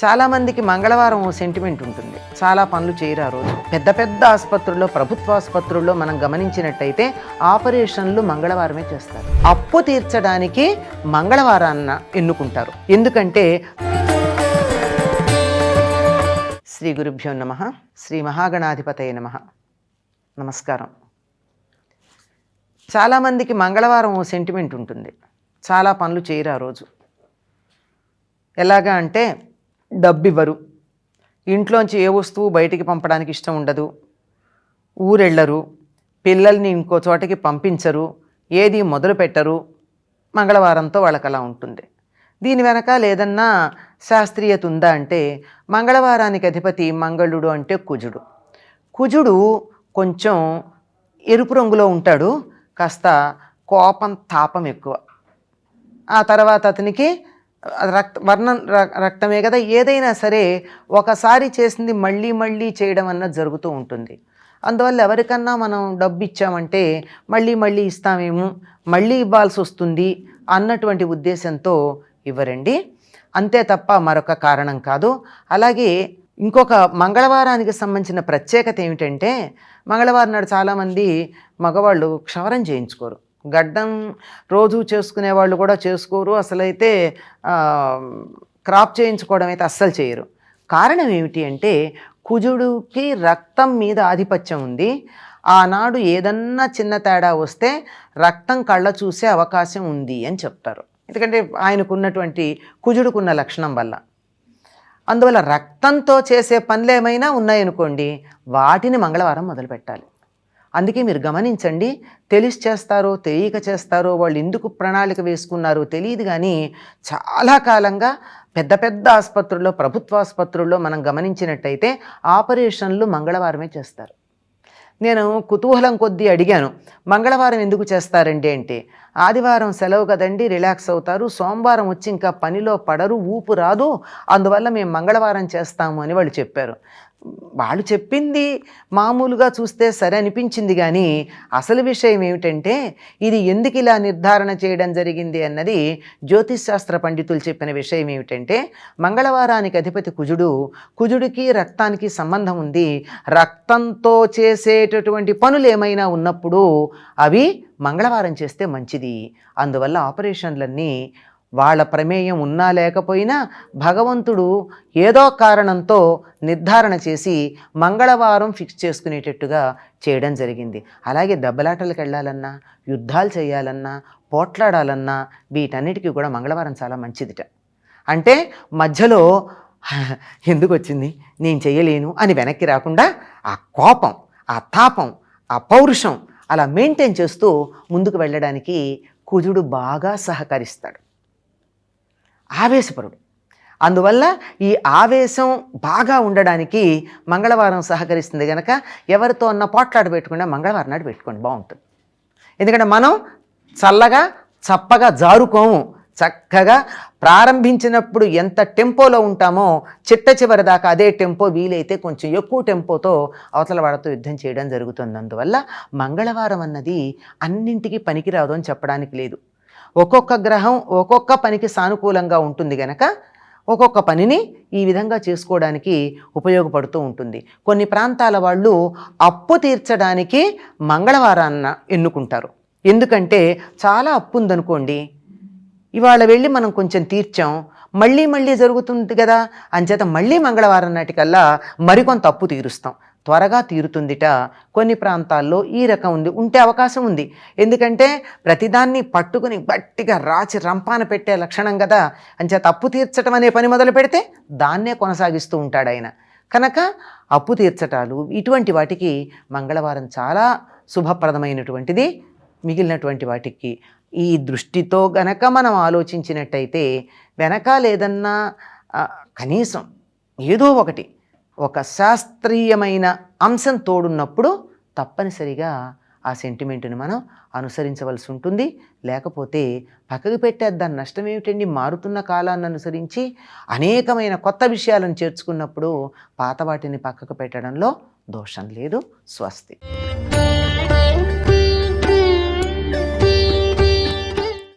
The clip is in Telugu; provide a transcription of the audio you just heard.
చాలామందికి మంగళవారం ఓ సెంటిమెంట్ ఉంటుంది. చాలా పనులు చేయరు ఆ రోజు. పెద్ద పెద్ద ఆసుపత్రుల్లో, ప్రభుత్వ ఆసుపత్రుల్లో మనం గమనించినట్టయితే ఆపరేషన్లు మంగళవారమే చేస్తారు. అప్పు తీర్చడానికి మంగళవారాన్న ఎన్నుకుంటారు. ఎందుకంటే శ్రీ గురుభ్యో నమః, శ్రీ మహాగణాధిపతయ నమః. నమస్కారం. చాలామందికి మంగళవారం ఓ సెంటిమెంట్ ఉంటుంది. చాలా పనులు చేయరు ఆ రోజు. ఎలాగా అంటే డబ్బు ఇవ్వరు, ఇంట్లోంచి ఏ వస్తువు బయటికి పంపడానికి ఇష్టం ఉండదు, ఊరెళ్ళరు, పిల్లల్ని ఇంకో చోటకి పంపించరు, ఏది మొదలు పెట్టరు. మంగళవారంతో వాళ్ళకి అలా ఉంటుంది. దీని వెనక లేదన్నా శాస్త్రీయత ఉందా అంటే మంగళవారానికి అధిపతి మంగళుడు అంటే కుజుడు. కుజుడు కొంచెం ఎరుపు రంగులో ఉంటాడు, కాస్త కోపం తాపం ఎక్కువ. ఆ తర్వాత అతనికి రక్తమే కదా, ఏదైనా సరే ఒకసారి చేసింది మళ్ళీ మళ్ళీ చేయడం అన్నది జరుగుతూ ఉంటుంది. అందువల్ల ఎవరికన్నా మనం డబ్బు ఇచ్చామంటే మళ్ళీ మళ్ళీ ఇస్తామేమో, మళ్ళీ ఇవ్వాల్సి వస్తుంది అన్నటువంటి ఉద్దేశంతో ఇవ్వరండి. అంతే తప్ప మరొక కారణం కాదు. అలాగే ఇంకొక మంగళవారానికి సంబంధించిన ప్రత్యేకత ఏమిటంటే మంగళవారం నాడు చాలామంది మగవాళ్ళు క్షవరం చేయించుకోరు. గడ్డం రోజు చేసుకునే వాళ్ళు కూడా చేసుకోరు. అసలైతే క్రాప్ చేయించుకోవడం అయితే అస్సలు చేయరు. కారణం ఏమిటి అంటే కుజుడికి రక్తం మీద ఆధిపత్యం ఉంది. ఆనాడు ఏదన్నా చిన్న తేడా వస్తే రక్తం కళ్ళ చూసే అవకాశం ఉంది అని చెప్తారు. ఎందుకంటే ఆయనకున్నటువంటి కుజుడుకున్న లక్షణం వల్ల. అందువల్ల రక్తంతో చేసే పనులు ఏమైనా ఉన్నాయనుకోండి, వాటిని మంగళవారం మొదలు పెట్టాలి. అందుకే మీరు గమనించండి, తెలిసి చేస్తారో తెలియక చేస్తారో, వాళ్ళు ఎందుకు ప్రణాళిక వేసుకున్నారో తెలియదు, కానీ చాలా కాలంగా పెద్ద పెద్ద ఆసుపత్రుల్లో, ప్రభుత్వ ఆసుపత్రుల్లో మనం గమనించినట్టయితే ఆపరేషన్లు మంగళవారమే చేస్తారు. నేను కుతూహలం కొద్దీ అడిగాను, మంగళవారం ఎందుకు చేస్తారండి అంటే, ఆదివారం సెలవు కదండి, రిలాక్స్ అవుతారు, సోమవారం వచ్చి ఇంకా పనిలో పడరు, ఊపు రాదు, అందువల్ల మేము మంగళవారం చేస్తాము అని వాళ్ళు చెప్పారు. వాళ్ళు చెప్పింది మామూలుగా చూస్తే సరే అనిపించింది, కానీ అసలు విషయం ఏమిటంటే ఇది ఎందుకు ఇలా నిర్ధారణ చేయడం జరిగింది అన్నది జ్యోతిష్ శాస్త్ర పండితులు చెప్పిన విషయం ఏమిటంటే, మంగళవారానికి అధిపతి కుజుడు, కుజుడికి రక్తానికి సంబంధం ఉంది. రక్తంతో చేసేటటువంటి పనులు ఏమైనా ఉన్నప్పుడు అవి మంగళవారం చేస్తే మంచిది. అందువల్ల ఆపరేషన్లన్నీ వాళ్ళ ప్రమేయం ఉన్నా లేకపోయినా భగవంతుడు ఏదో కారణంతో నిర్ధారణ చేసి మంగళవారం ఫిక్స్ చేసుకునేటట్టుగా చేయడం జరిగింది. అలాగే దెబ్బలాటలకు వెళ్ళాలన్నా, యుద్ధాలు చేయాలన్నా, పోట్లాడాలన్నా వీటన్నిటికీ కూడా మంగళవారం చాలా మంచిదిట. అంటే మధ్యలో ఎందుకు వచ్చింది, నేను చేయలేను అని వెనక్కి రాకుండా ఆ కోపం, ఆ తాపం, ఆ పౌరుషం అలా మెయింటైన్ చేస్తూ ముందుకు వెళ్ళడానికి కుజుడు బాగా సహకరిస్తాడు. ఆవేశపరుడు. అందువల్ల ఈ ఆవేశం బాగా ఉండడానికి మంగళవారం సహకరిస్తుంది కనుక ఎవరితో అన్న పోట్లాట పెట్టుకుంటే మంగళవారం నాడు పెట్టుకోండి, బాగుంటుంది. ఎందుకంటే మనం చల్లగా చప్పగా జారుకోము. చక్కగా ప్రారంభించినప్పుడు ఎంత టెంపోలో ఉంటామో చిట్ట చివరి దాకా అదే టెంపో, వీలైతే కొంచెం ఎక్కువ టెంపోతో అవతల వాడితో యుద్ధం చేయడం జరుగుతుంది. అందువల్ల మంగళవారం అన్నది అన్నింటికీ పనికిరాదు అని చెప్పడానికి లేదు. ఒక్కొక్క గ్రహం ఒక్కొక్క పనికి సానుకూలంగా ఉంటుంది కనుక ఒక్కొక్క పనిని ఈ విధంగా చేసుకోవడానికి ఉపయోగపడుతూ ఉంటుంది. కొన్ని ప్రాంతాల వాళ్ళు అప్పు తీర్చడానికి మంగళవారాన్న ఎన్నుకుంటారు. ఎందుకంటే చాలా అప్పు ఉందనుకోండి, ఇవాళ వెళ్ళి మనం కొంచెం తీర్చాం, మళ్ళీ మళ్ళీ జరుగుతుంది కదా, అంచేత మళ్ళీ మంగళవారం నాటికల్లా మరికొంత అప్పు తీరుస్తాం, త్వరగా తీరుతుందిట. కొన్ని ప్రాంతాల్లో ఈ రకం ఉంటే అవకాశం ఉంది. ఎందుకంటే ప్రతిదాన్ని పట్టుకుని గట్టిగా రాచి రంపాన పెట్టే లక్షణం కదా, అంచేత అప్పు తీర్చడం అనే పని మొదలు పెడితే దాన్నే కొనసాగిస్తూ ఉంటాడు ఆయన. కనుక అప్పు తీర్చటాలు ఇటువంటి వాటికి మంగళవారం చాలా శుభప్రదమైనటువంటిది. మిగిలినటువంటి వాటికి ఈ దృష్టితో గనక మనం ఆలోచించినట్టయితే వెనక లేదన్నా కనీసం ఏదో ఒకటి, ఒక శాస్త్రీయమైన అంశం తోడున్నప్పుడు తప్పనిసరిగా ఆ సెంటిమెంట్ని మనం అనుసరించవలసి ఉంటుంది. లేకపోతే పక్కకు పెట్టేద్దాని నష్టం ఏమిటండి, మారుతున్న కాలాన్ని అనుసరించి అనేకమైన కొత్త విషయాలను చేర్చుకున్నప్పుడు పాత వాటిని పక్కకు పెట్టడంలో దోషం లేదు. స్వస్తి.